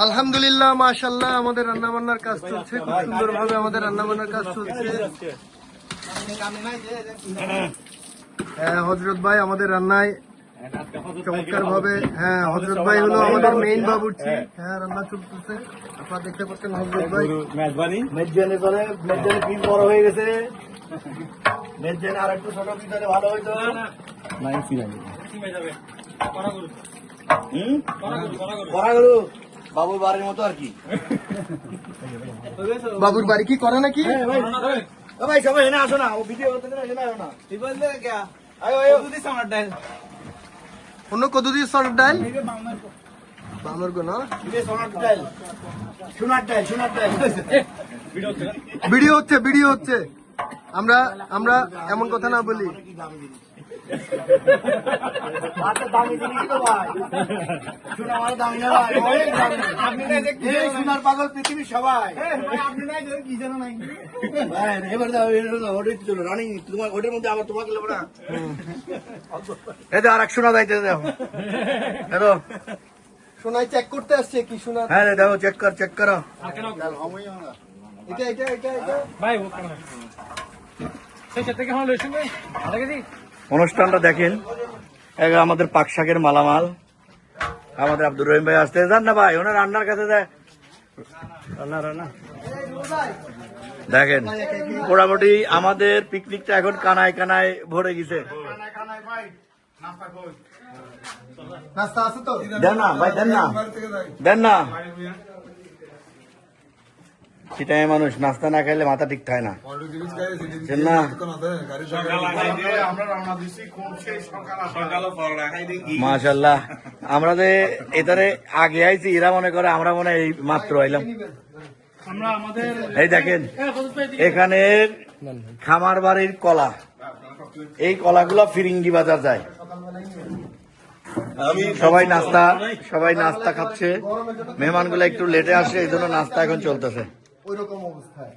আলহামদুলিল্লাহ মাশাআল্লাহ আমাদের রান্না বান্নার কাজ চলছে, খুব সুন্দর ভাবে আমাদের রান্না বান্নার কাজ চলছে। হ্যাঁ হযরত ভাই আমাদের রান্নায় চমৎকার ভাবে, হ্যাঁ হযরত ভাই হলো আমাদের মেইন বাবুর্চি। হ্যাঁ রান্না চলতেছে, আপনারা দেখতে পাচ্ছেন হযরত ভাই মেজবানি করে। মেজবানি পিস বড় হয়ে গেছে, মেজবানি আর একটু ছোট পিস হলে ভালো হইতো। বাবুর বাড়ির মতো আর কি। বাবুর বাড়ি কি করে নাকি ভাই? সবাই এনে আসো না, ও ভিডিও করতে না, এনে আসো না। তুই বললে কে আয় আয় কদুদি সামার ডাল, অন্য কদুদি সর ডাল বানর গো না, এটা সোনার ডাল, সোনার ডাল, সোনার ডাল। ভিডিও হচ্ছে। আমরা এমন কথা না বলি। সোনার পাগল পৃথিবীর সবাই। এবার রানিং তোমার ওটার মধ্যে আবার তোমাকে নেবো না। আর এক সোনা যাইতে দেখো, সোনায় চেক করতে আসছে কি সোনা। হ্যাঁ দেখো, চেক করো। অনুষ্ঠানটা দেখেন, আমাদের পাক শাকের মালামাল আমাদের আব্দুর রহিম ভাই আসতে যান না ভাই, ওনার রান্নার কাছে যায় রান্না দেখেন। মোটামুটি আমাদের পিকনিকটা এখন কানায় কানায় ভরে গেছে। দেন না ভাই, দেন না। সেটাই মানুষ নাস্তা না খাইলে মাথা ঠিক থাকে না। মাশাল্লাহ, আমরা যে এটারে আগে আইছি, এরা মনে করে আমরা মনে হয় এই মাত্র আইলাম। এই দেখেন এখানে খামার বাড়ির কলা, এই কলাগুলো ফিরিঙ্গি বাজার যায়। সবাই নাস্তা খাচ্ছে, মেহমান গুলো একটু লেটে আসে, এই জন্য নাস্তা এখন চলতেছে। ওইরকম অবস্থায়